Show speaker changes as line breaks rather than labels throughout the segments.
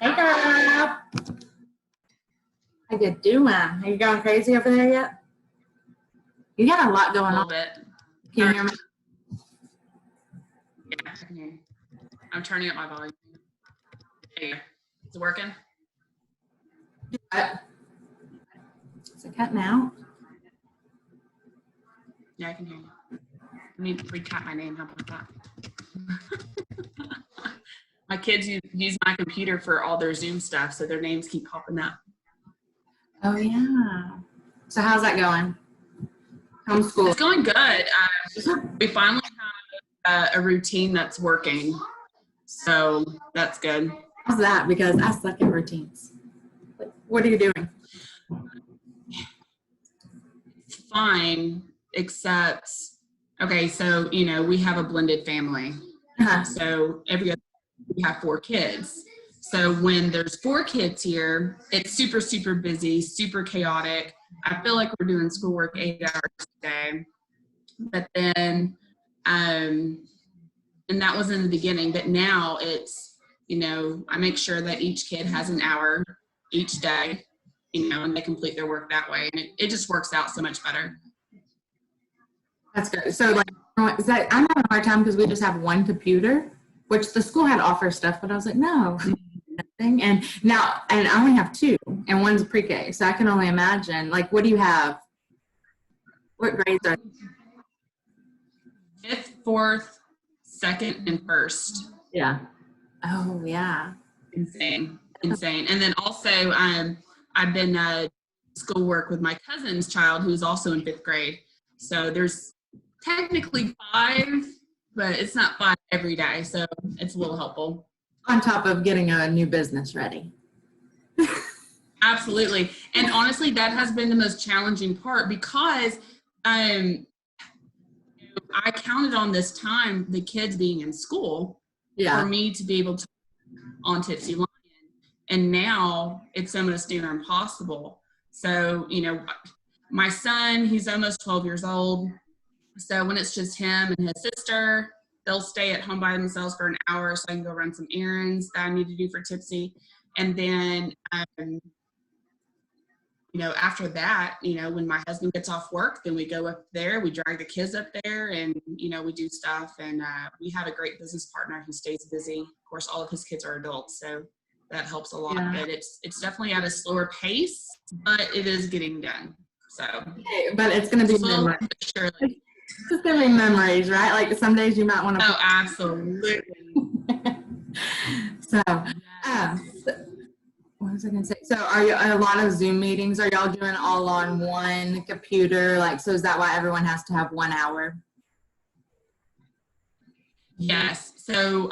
Hey girl. How you doing? Are you going crazy over there yet? You got a lot going
A
on.
little bit.
Can you hear me?
Yeah, I can hear you. I'm turning up my volume. There you go. Is it working?
What? Is it cutting out?
Yeah, I can hear you. Let me recap my name. How about that? My kids use my computer for all their Zoom stuff, so their names keep popping up.
Oh yeah. So how's that going? Homeschool.
It's going good. We finally have a routine that's working, so that's good.
How's that? Because I suck at routines. What are you doing?
It's fine, except, okay, so, we have a blended family. So every other we have 4 kids. So when there's 4 kids here, it's super, super busy, super chaotic. I feel like we're doing schoolwork 8 hours a day. But then, and that was in the beginning, but now it's, I make sure that each kid has an hour each day, and they complete their work that way. And it just works out so much better.
That's good. So like, I'm having a hard time because we just have one computer, which the school had offer stuff, but I was like, no, nothing. And I only have 2, and one's pre-K. So I can only imagine, like, what do you have? What grades are?
5th, 4th, 2nd, and 1st.
Yeah. Oh yeah.
Insane. And then also, I've been schoolwork with my cousin's child who's also in 5th grade. So there's technically 5, but it's not 5 every day. So it's a little helpful.
On top of getting a new business ready.
Absolutely. And honestly, that has been the most challenging part because I counted on this time, the kids being in school, for me to be able to on Tipsy Lion. And now it's almost near impossible. So, my son, he's almost 12 years old. So when it's just him and his sister, they'll stay at home by themselves for an hour so I can go run some errands that I need to do for Tipsy. And then, after that, when my husband gets off work, then we go up there, we drag the kids up there and, we do stuff. And we have a great business partner who stays busy. Of course, all of his kids are adults, so that helps a lot. But it's definitely at a slower pace, but it is getting done. So,
but it's going to be memories.
Surely.
It's going to be memories, right? Like some days you might want to.
Oh, absolutely.
So, what was I going to say? So are you a lot of Zoom meetings? Are y'all doing all on one computer? Like, so is that why everyone has to have 1 hour?
Yes. So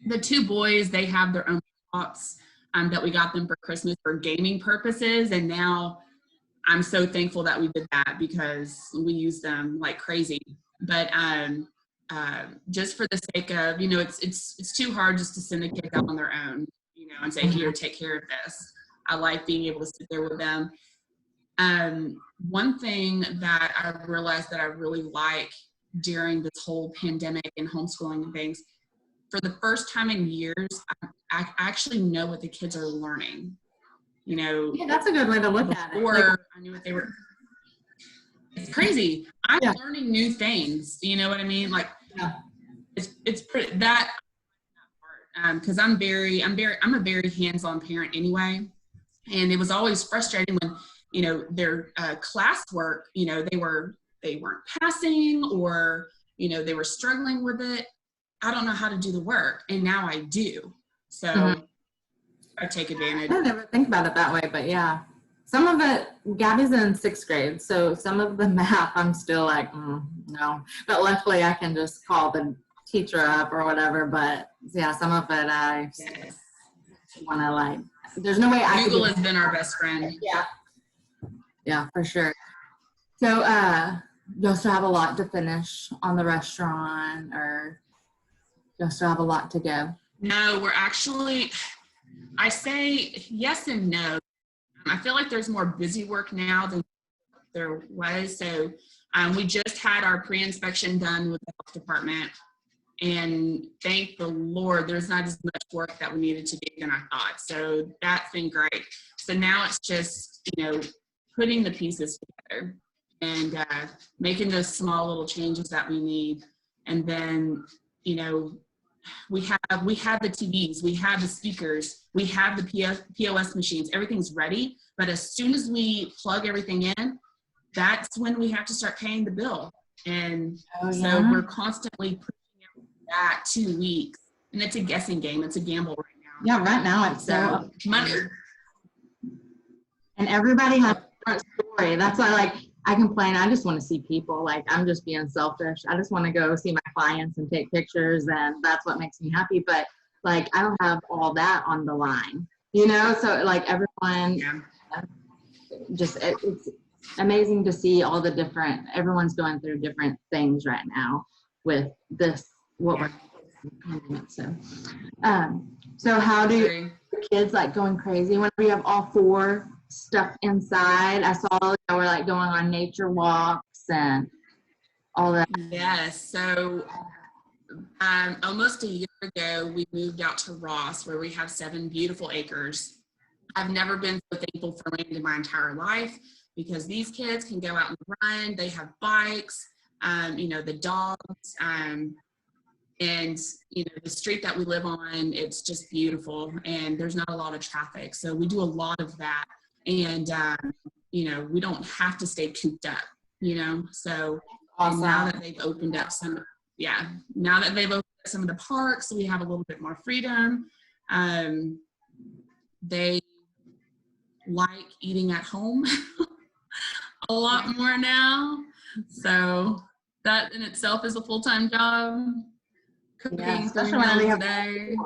the 2 boys, they have their own laptops that we got them for Christmas for gaming purposes. And now I'm so thankful that we did that because we use them like crazy. But just for the sake of, it's too hard just to send the kids out on their own, and say, here, take care of this. I like being able to sit there with them. One thing that I realized that I really like during this whole pandemic and homeschooling and things, for the first time in years, I actually know what the kids are learning.
Yeah, that's a good way to look at it.
Before I knew what they were. It's crazy. I'm learning new things. You know what I mean? Like, it's pretty that part because I'm a very hands-on parent anyway, and it was always frustrating when their classwork they weren't passing or they were struggling with it. I don't know how to do the work, and now I do. So. I take advantage.
I never think about it that way, but yeah. Some of it, Gabby's in 6th grade, so some of the math I'm still like, no. But luckily I can just call the teacher up or whatever, but yeah, some of it I want to like, there's no way
Google has been our best friend.
Yeah. Yeah, for sure. So you'll still have a lot to finish on the restaurant or you'll still have a lot to go?
No, we're actually... I say yes and no. I feel like there's more busy work now than there was. So we just had our pre-inspection done with the health department. And thank the Lord, there's not as much work that we needed to do than I thought. So that's been great. So now it's just, putting the pieces together and making those small little changes that we need. And then, we have the TVs, we have the speakers, we have the POS machines, everything's ready. But as soon as we plug everything in, that's when we have to start paying the bill. And so we're constantly pushing out that 2 weeks. And it's a guessing game. It's a gamble right now.
Yeah, right now it's so
money.
And everybody has a different story. That's why, I complain. I just want to see people. I'm just being selfish. I just want to go see my clients and take pictures, and that's what makes me happy. But I don't have all that on the line, So everyone, just it's amazing to see all the different. Everyone's going through different things right now with this. What we're so how do your kids going crazy whenever you have all 4 stuff inside? I saw we're going on nature walks and all that.
Yes. So almost a year ago, we moved out to Ross, where we have 7 beautiful acres. I've never been so thankful for land in my entire life, because these kids can go out and run. They have bikes, the dogs, and the street that we live on, it's just beautiful, and there's not a lot of traffic. So we do a lot of that. And, we don't have to stay cooped up, so awesome. Now that they've opened up some of the parks, we have a little bit more freedom. They like eating at home a lot more now. So that in itself is a full-time job. Cooking 3 meals a day.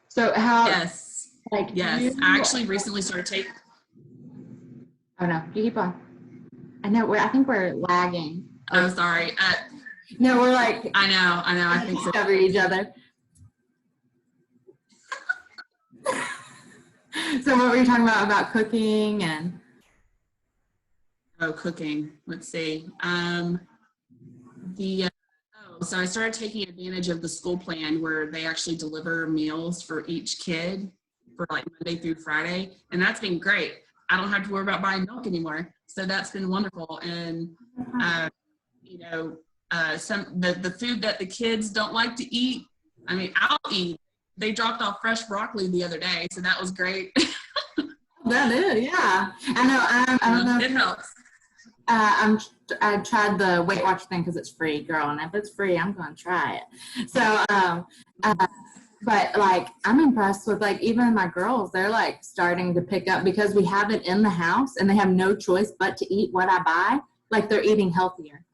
So how?
Yes. Yes, I actually recently started taking.
Oh no, you keep on. I know. I think we're lagging.
Oh, sorry.
No, we're
I know. I think so.
Cover each other. So what were you talking about cooking and?
Oh, cooking. Let's see. So I started taking advantage of the school plan, where they actually deliver meals for each kid for Monday through Friday. And that's been great. I don't have to worry about buying milk anymore. So that's been wonderful. And, the food that the kids don't like to eat, I'll eat. They dropped off fresh broccoli the other day. So that was great.
That is, yeah. I know. I don't know.
It helps.
I tried the Weight Watch thing because it's free, girl, and if it's free, I'm gonna try it. So, but I'm impressed with even my girls. They're starting to pick up because we have it in the house, and they have no choice but to eat what I buy. They're eating healthier.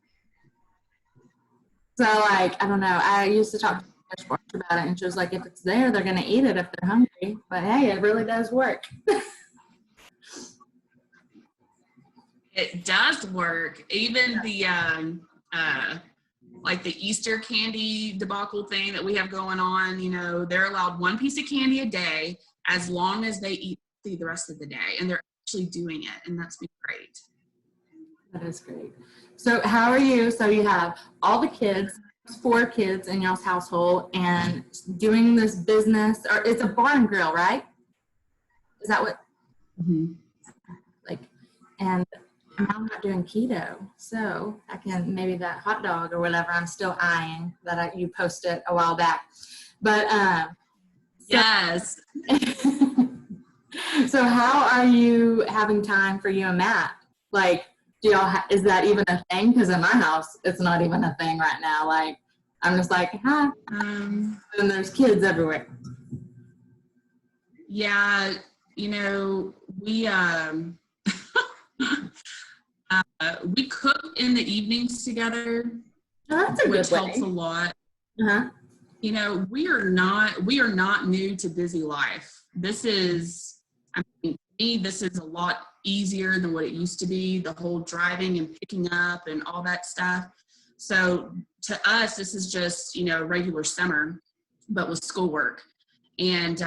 So I don't know. I used to talk to Coach March about it, and she was like, if it's there, they're gonna eat it if they're hungry. But hey, it really does work.
It does work. Even the the Easter candy debacle thing that we have going on, they're allowed 1 piece of candy a day as long as they eat the rest of the day, and they're actually doing it, and that's been great.
That is great. So how are you? So you have all the kids, 4 kids in y'all's household, and doing this business, or it's a bar and grill, right? Is that what?
Mm-hmm.
And I'm not doing keto, so I can, maybe that hot dog or whatever I'm still eyeing that you posted a while back. But
yes.
So how are you having time for you and Matt? Do y'all is that even a thing? Because in my house, it's not even a thing right now. I'm just hi. And there's kids everywhere.
Yeah, we we cook in the evenings together, which helps a lot.
Uh-huh.
We are not new to busy life. This is, this is a lot easier than what it used to be, the whole driving and picking up and all that stuff. So to us, this is just, regular summer, but with schoolwork. And,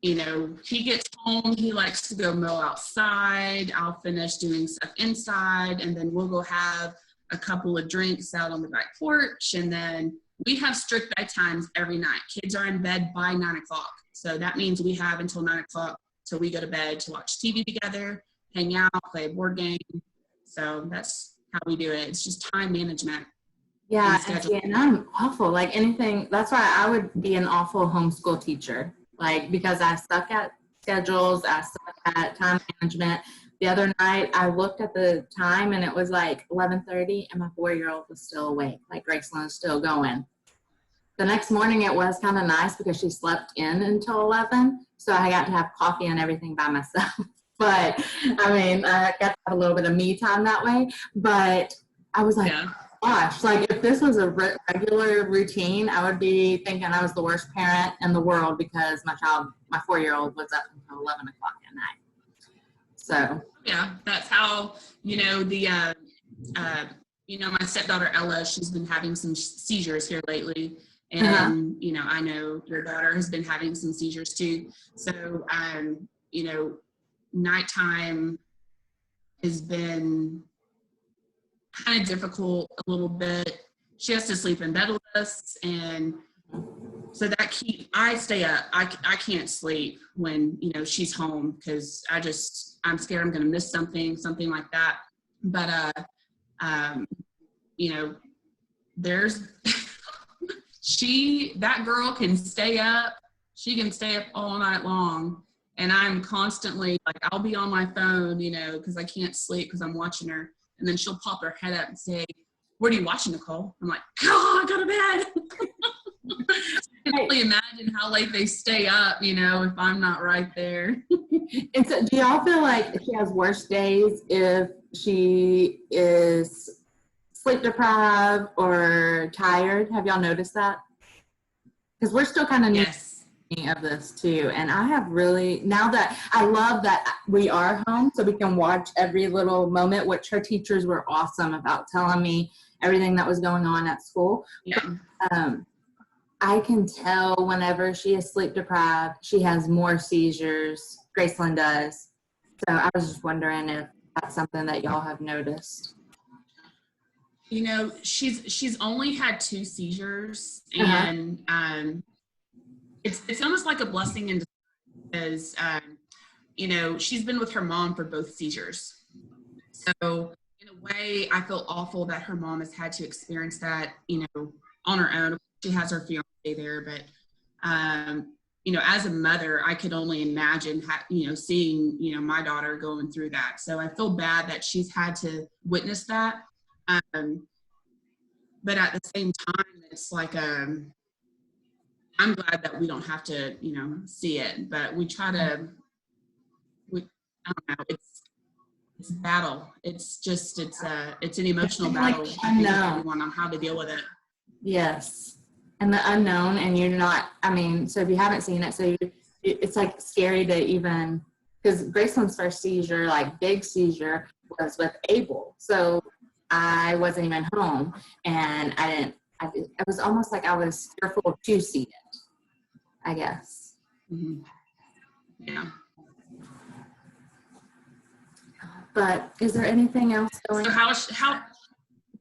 he gets home, he likes to go mow outside. I'll finish doing stuff inside, and then we'll go have a couple of drinks out on the back porch. And then we have strict bedtimes every night. Kids are in bed by 9 o'clock. So that means we have until 9 o'clock till we go to bed to watch TV together, hang out, play a board game. So that's how we do it. It's just time management.
Yeah, and I'm awful. Like anything, that's why I would be an awful homeschool teacher. Like, because I suck at schedules, I suck at time management. The other night, I looked at the time and it was like 11:30, and my 4-year-old was still awake. Like, Graceland is still going. The next morning, it was kind of nice because she slept in until 11, so I got to have coffee and everything by myself. But I mean, I got to have a little bit of me time that way. But I was like, gosh, like if this was a regular routine, I would be thinking I was the worst parent in the world because my 4-year-old was up until 11 o'clock at night. So
yeah, that's how, my stepdaughter Ella, she's been having some seizures here lately. And, I know your daughter has been having some seizures too. So, nighttime has been kind of difficult a little bit. She has to sleep in bed with us. And so I stay up. I can't sleep when, she's home because I'm scared I'm going to miss something like that. But, there's, that girl can stay up. She can stay up all night long. And I'm constantly like, I'll be on my phone, because I can't sleep because I'm watching her. And then she'll pop her head up and say, "What are you watching, Nicole?" I'm like, "Oh, I go to bed." I can only imagine how late they stay up, if I'm not right there.
And so do y'all feel like she has worse days if she is sleep deprived or tired? Have y'all noticed that? Because we're still kind of new of this too, and I have really, now that I love that we are home so we can watch every little moment, which her teachers were awesome about telling me everything that was going on at school. But, I can tell whenever she is sleep deprived, she has more seizures. Graceland does. So I was just wondering if that's something that y'all have noticed.
She's only had 2 seizures, and it's almost like a blessing in disguise because she's been with her mom for both seizures. So in a way, I feel awful that her mom has had to experience that on her own. She has her fiance there, but as a mother, I could only imagine seeing my daughter going through that. So I feel bad that she's had to witness that. But at the same time, it's like I'm glad that we don't have to see it, but we try to. I don't know. It's a battle. It's an emotional battle. Everyone on how to deal with it.
Yes. And the unknown, and you're not, so if you haven't seen it, it's like scary to even, because Graceland's first seizure, like big seizure, was with Abel. So I wasn't even home, and it was almost like I was fearful to see it, I guess.
Mm-hmm. Yeah.
But is there anything else going on?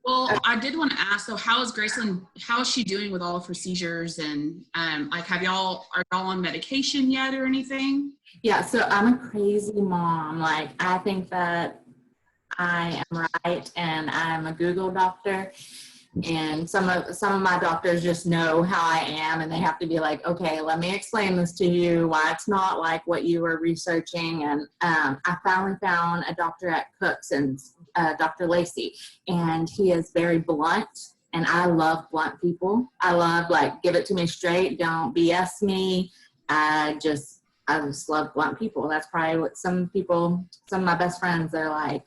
Well, I did want to ask, so how is Graceland, how is she doing with all of her seizures? And are y'all on medication yet or anything?
Yeah, so I'm a crazy mom. Like, I think that I am right, and I'm a Google doctor. And some of my doctors just know how I am, and they have to be like, okay, let me explain this to you, why it's not like what you were researching. And I finally found a doctor at Cook's, and Dr. Lacey, and he is very blunt, and I love blunt people. I love, like, give it to me straight, don't BS me. I just love blunt people. That's probably what some of my best friends, they're like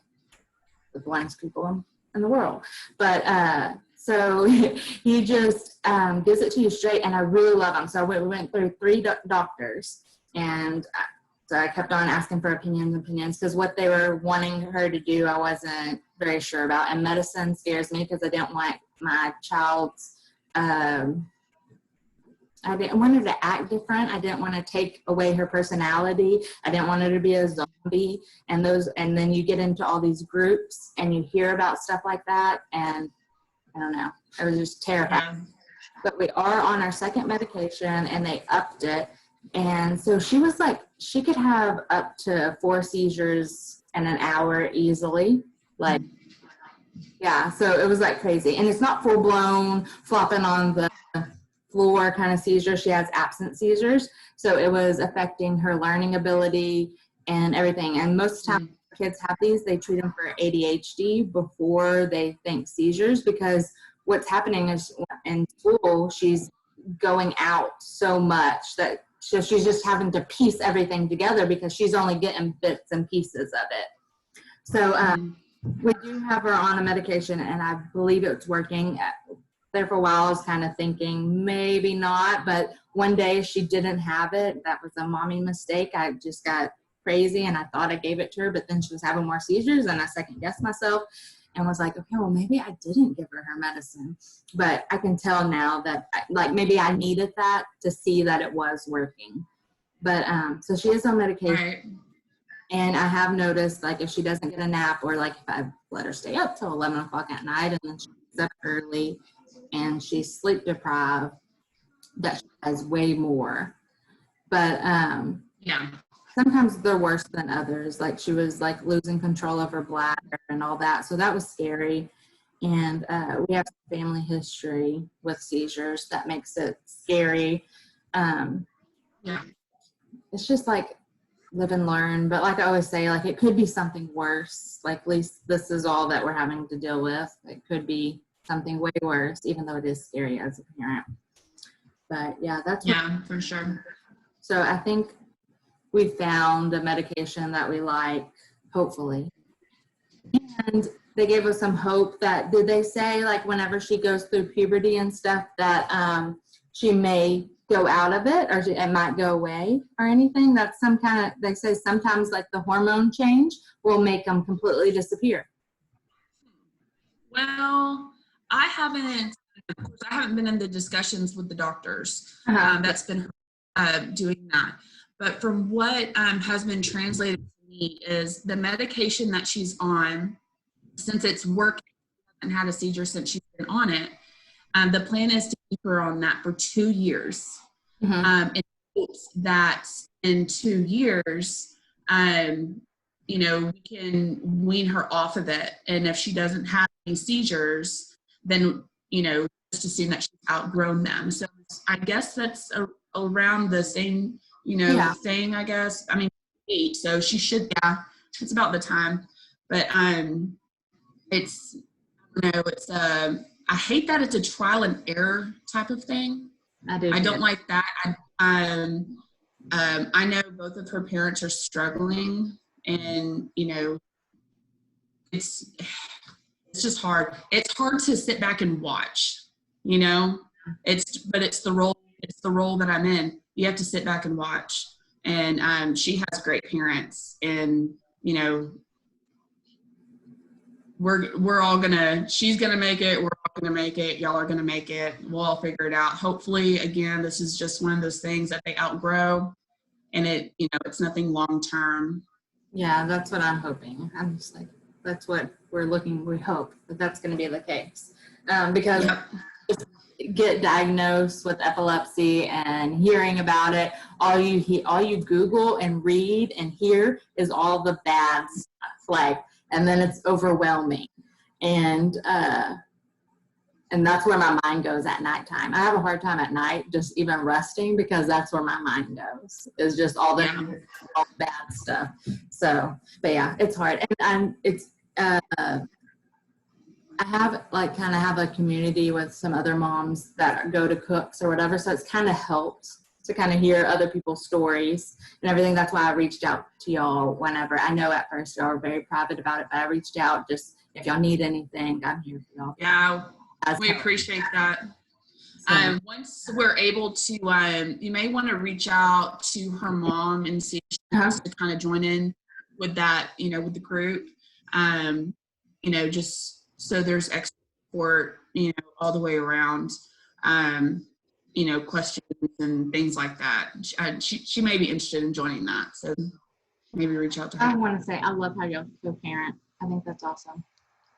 the bluntest people in the world. But so he just gives it to you straight, and I really love him. So we went through 3 doctors, and so I kept on asking for opinions, because what they were wanting her to do, I wasn't very sure about. And medicine scares me because I didn't want my child's I didn't want her to act different. I didn't want to take away her personality. I didn't want her to be a zombie. And then you get into all these groups and you hear about stuff like that. And I don't know, I was just terrified.
Yeah.
But we are on our second medication and they upped it. And so she could have up to 4 seizures in an hour easily. Like, yeah, so it was like crazy. And it's not full blown flopping on the floor kind of seizure. She has absent seizures. So it was affecting her learning ability and everything. And most times kids have these, they treat them for ADHD before they think seizures, because what's happening is in school, she's going out so much that she's just having to piece everything together because she's only getting bits and pieces of it. So we do have her on a medication, and I believe it's working. There for a while, I was kind of thinking maybe not, but one day she didn't have it. That was a mommy mistake. I just got crazy and I thought I gave it to her, but then she was having more seizures and I second guessed myself and was like, okay, well, maybe I didn't give her her medicine. But I can tell now that like maybe I needed that to see that it was working. But so she is on medication.
Right.
And I have noticed, like, if she doesn't get a nap, or like if I let her stay up till 11 o'clock at night and then she gets up early and she's sleep deprived, that she has way more. But
Yeah.
sometimes they're worse than others. Like she was like losing control of her bladder and all that. So that was scary. And we have family history with seizures that makes it scary.
Yeah.
It's just like live and learn. But like I always say, like it could be something worse. Like at least this is all that we're having to deal with. It could be something way worse, even though it is scary as a parent. But yeah, that's
for sure.
So I think we found a medication that we like, hopefully. And they gave us some hope that, did they say like whenever she goes through puberty and stuff that she may go out of it, or it might go away or anything? That's some kind of, they say sometimes like the hormone change will make them completely disappear.
Well, I haven't been in the discussions with the doctors. That's been doing that. But from what has been translated to me is the medication that she's on, since it's working and had a seizure since she's been on it, the plan is to keep her on that for 2 years. In hopes that in 2 years, we can wean her off of it. And if she doesn't have any seizures, then, just assume that she's outgrown them. So I guess that's around the same, thing, I guess. I mean, 8, so she should, it's about the time. But it's, I hate that it's a trial and error type of thing. I don't like that. I know both of her parents are struggling, and it's just hard. It's hard to sit back and watch. But it's the role that I'm in. You have to sit back and watch. And she has great parents, and she's gonna make it, we're all gonna make it, y'all are gonna make it, we'll all figure it out. Hopefully, again, this is just one of those things that they outgrow, and it's nothing long term.
Yeah, that's what I'm hoping. I'm just like, that's what we hope that that's going to be the case. Because get diagnosed with epilepsy and hearing about it, all you Google and read and hear is all the bad stuff, like, and then it's overwhelming. And that's where my mind goes at nighttime. I have a hard time at night just even resting, because that's where my mind goes, is just all the bad stuff. So, but yeah, it's hard. And it's, I have have a community with some other moms that go to Cooks or whatever. So it's kind of helped to kind of hear other people's stories and everything. That's why I reached out to y'all whenever. I know at first y'all were very private about it, but I reached out just, if y'all need anything, I'm here for y'all.
Yeah, we appreciate that. So, once we're able to, you may want to reach out to her mom and see if she wants to kind of join in with that, with the group, just so there's extra support, all the way around. questions and things like that. She may be interested in joining that. So maybe reach out to her.
I want to say, I love how y'all co-parent. I think that's awesome.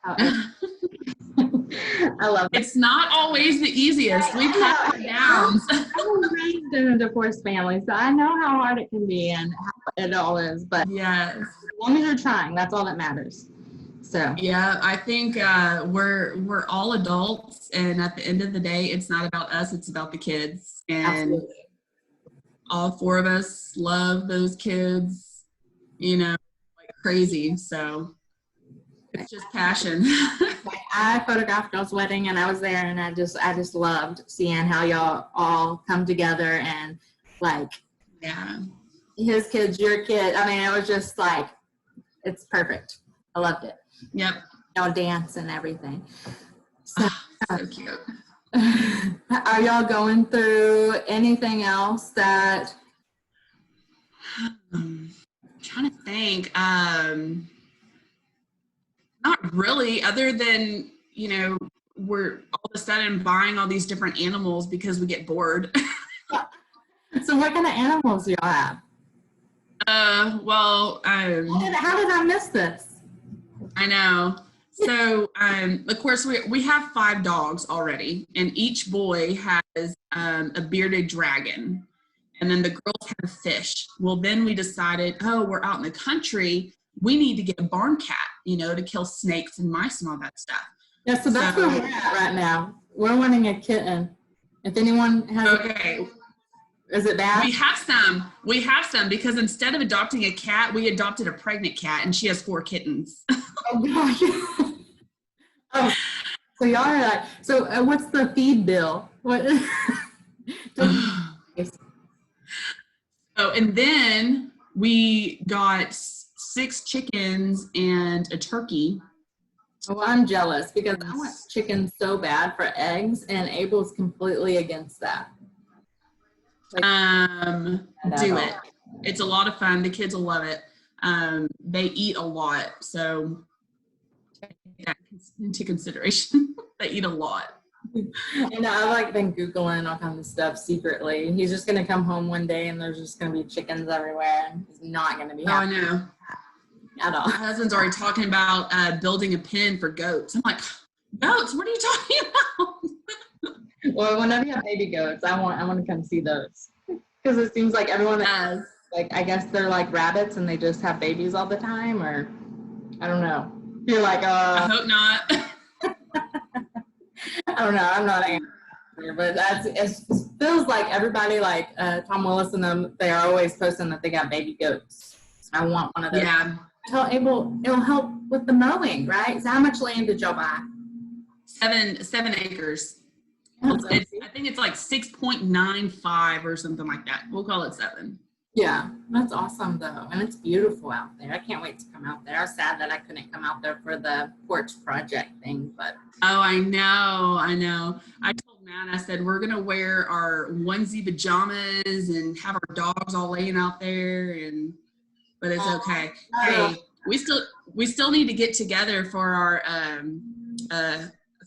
I love it.
It's not always the easiest. We've had our downs.
I was raised in a divorced family, so I know how hard it can be and how it all is. But
yes,
as long as you're trying, that's all that matters. So
yeah, I think we're all adults, and at the end of the day, it's not about us; it's about the kids. And
absolutely.
all 4 of us love those kids, like crazy. So it's just passion.
I photographed y'all's wedding, and I was there, and I just loved seeing how y'all all come together, and like,
yeah,
his kids, your kid. I mean, it was just like, it's perfect. I loved it.
Yep.
Y'all dance and everything.
So cute.
Are y'all going through anything else that?
I'm trying to think. Not really, other than, we're all of a sudden buying all these different animals because we get bored.
So what kind of animals do y'all have?
Well,
How did I miss this?
I know. So, of course, we have 5 dogs already, and each boy has a bearded dragon, and then the girls have fish. Well, then we decided, we're out in the country, we need to get a barn cat, to kill snakes and mice and all that stuff.
Yeah, so that's where we're at right now. We're wanting a kitten. If anyone has,
okay.
Is it bad?
We have some because instead of adopting a cat, we adopted a pregnant cat, and she has 4 kittens.
Oh gosh. Oh, so y'all are like, so what's the feed bill? What?
Oh, and then we got 6 chickens and a turkey.
Well, I'm jealous because I want chicken so bad for eggs, and Abel's completely against that.
Do it. It's a lot of fun. The kids will love it. They eat a lot, so take that into consideration. They eat a lot.
And I've like been Googling all kinds of stuff secretly. He's just gonna come home one day and there's just gonna be chickens everywhere, and he's not gonna be happy.
Oh, I know.
At all.
My husband's already talking about building a pen for goats. I'm like, goats? What are you talking about?
Well, whenever you have baby goats, I want to come see those, because it seems like everyone that like, I guess they're like rabbits and they just have babies all the time, or I don't know. You're like,
I hope not.
I don't know. I'm not an answer, but it feels like everybody, like Tom Willis and them, they are always posting that they got baby goats. I want one of those.
Yeah.
Tell Abel it'll help with the mowing, right? So how much land did y'all buy?
7 acres. I think it's like 6.95 or something like that. We'll call it 7.
Yeah, that's awesome though, and it's beautiful out there. I can't wait to come out there. I was sad that I couldn't come out there for the porch project thing, but
oh, I know. I told Matt, I said we're gonna wear our onesie pajamas and have our dogs all laying out there, but it's okay. Hey, we still need to get together for our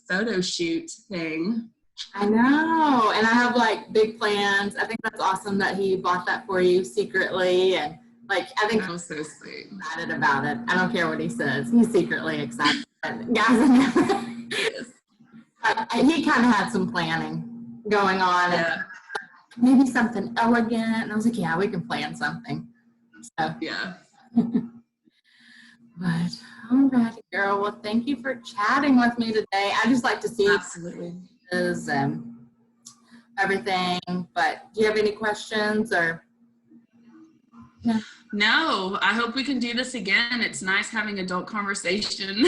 photo shoot thing.
I know, and I have like big plans. I think that's awesome that he bought that for you secretly, and like I think
that was so sweet.
Excited about it. I don't care what he says. He's secretly excited. Guys, he kind of had some planning going on.
Yeah.
And maybe something elegant. And I was like, yeah, we can plan something. So
yeah.
But all right, girl. Well, thank you for chatting with me today. I just like to see
absolutely
everything. But do you have any questions or? Yeah.
No, I hope we can do this again. It's nice having adult conversation.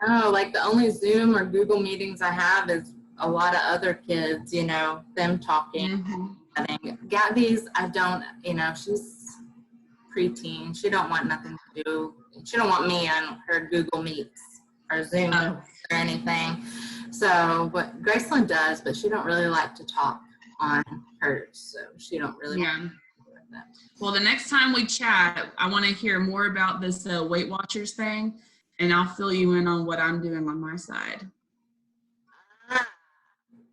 Oh, like the only Zoom or Google meetings I have is a lot of other kids, them talking.
Mm-hmm.
Gabby's, I don't, she's preteen. She don't want nothing to do. She don't want me on her Google Meets or Zoom or anything. So, but Graceland does, but she don't really like to talk on hers. So she don't really want to do that.
Well, the next time we chat, I want to hear more about this Weight Watchers thing, and I'll fill you in on what I'm doing on my side.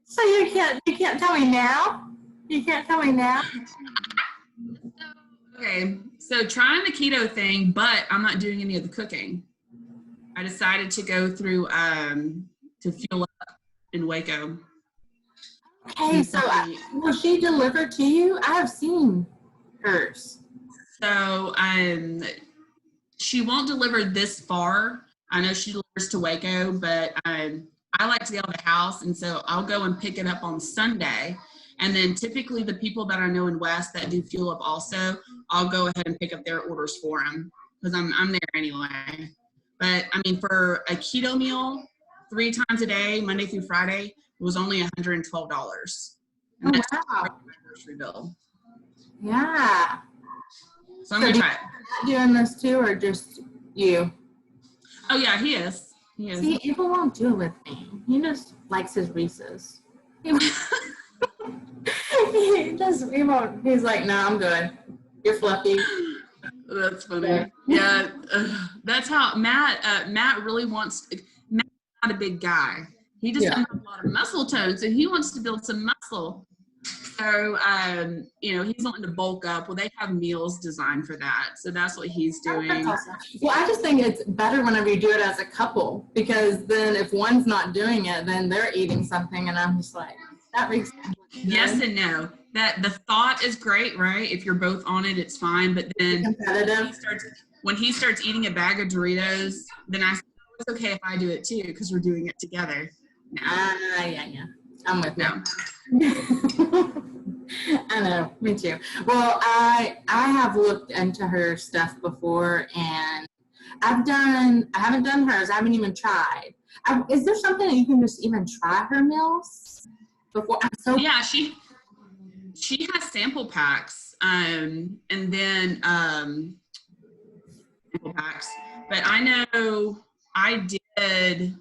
So you can't tell me now? You can't tell me now?
Okay, so trying the keto thing, but I'm not doing any of the cooking. I decided to go through to Fuel Up in Waco.
Okay, so was she delivered to you? I have seen hers.
So she won't deliver this far. I know she delivers to Waco, but I like to get out of the house, and so I'll go and pick it up on Sunday. And then typically the people that I know in West that do Fuel Up also, I'll go ahead and pick up their orders for them because I'm there anyway. But I mean, for a keto meal, 3 times a day, Monday through Friday, it was only $112. And that's my grocery bill.
Yeah.
So I'm gonna try it.
Doing this too, or just you?
Oh yeah, he is. He is.
See, Abel won't do it with me. He just likes his Reese's. He won't. He's like, no, I'm good. You're fluffy.
That's funny. Yeah, that's how Matt really wants. Matt's not a big guy. He just doesn't have a lot of muscle tone, so he wants to build some muscle. So, he's wanting to bulk up. Well, they have meals designed for that. So that's what he's doing.
Awesome. Well, I just think it's better whenever you do it as a couple, because then if one's not doing it, then they're eating something. And I'm just like, that makes sense.
Yes and no. That the thought is great, right? If you're both on it, it's fine. But then when he starts eating a bag of Doritos, then I say, oh, it's okay if I do it too, because we're doing it together. No.
Yeah. I'm with you. I know, me too. Well, I have looked into her stuff before, and I haven't done hers. I haven't even tried. Is there something that you can just even try her meals before?
Yeah, she has sample packs, and then sample packs. But I know I did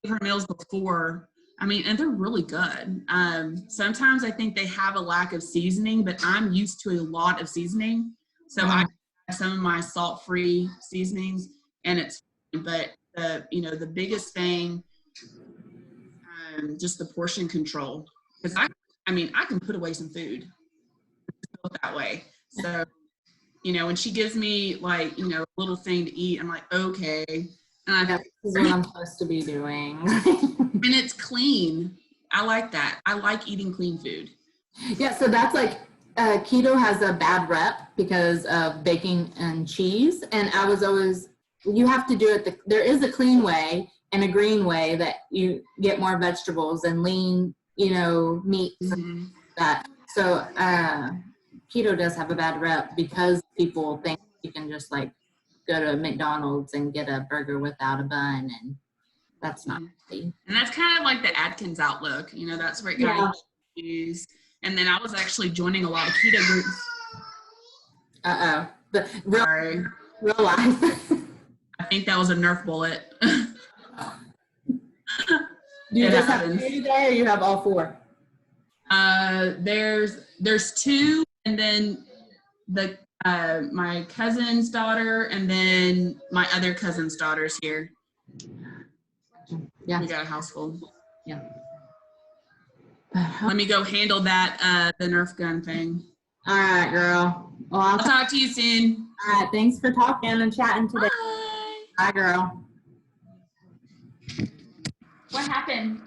her meals before. I mean, and they're really good. Sometimes I think they have a lack of seasoning, but I'm used to a lot of seasoning. So I have some of my salt-free seasonings, and it's fine. But the biggest thing, just the portion control. Because I can put away some food that way. So, when she gives me like, a little thing to eat, I'm like, okay. And
this is what I'm supposed to be doing.
And it's clean. I like that. I like eating clean food.
Yeah, so that's like keto has a bad rep because of bacon and cheese. And I was always, you have to do it. There is a clean way and a green way that you get more vegetables and lean, meats and that. So keto does have a bad rep because people think you can just like go to McDonald's and get a burger without a bun, and that's not healthy.
And that's kind of like the Atkins outlook. That's where it got used. And then I was actually joining a lot of keto groups.
The real life.
I think that was a Nerf bullet.
Do you just have 2 today, or you have all 4?
There's 2, and then my cousin's daughter, and then my other cousin's daughter's here. Yeah, we got a house full.
Yeah.
Let me go handle that the Nerf gun thing.
All right, girl. Well,
I'll talk to you soon.
All right, thanks for talking and chatting today.
Bye.
Bye, girl.
What happened?